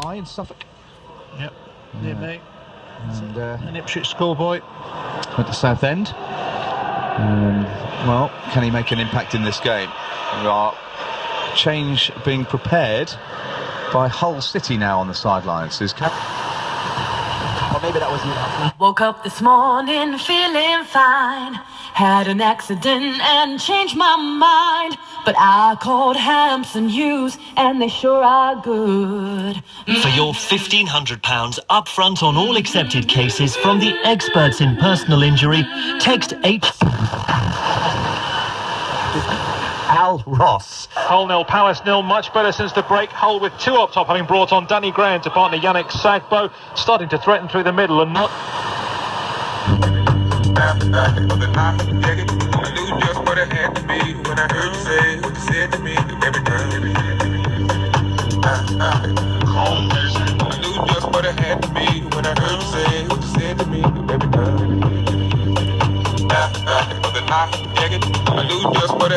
Eye in Suffolk. Yep, near me. And An Ipswich schoolboy. went to Southend. Well, can he make an impact in this game? There are change being prepared by Hull City now on the sidelines. Or maybe that was enough. Woke up this morning feeling fine. Had an accident and changed my mind. But I called Hampson Hughes and they sure are good. For your £1,500 upfront on all accepted cases from the experts in personal injury, text H. Al Ross. Hull 0, Palace 0, much better since the break. Hull with 2 up top, having brought on Danny Graham to partner Yannick Sagbo, starting to threaten through the middle and not...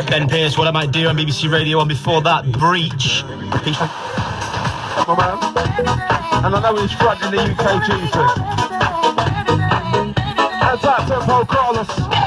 Ben Pearce, What I Might Do on BBC Radio 1 before that, Breach. And I know he's fronting the UK Jesus. How's that, Paul Carlos?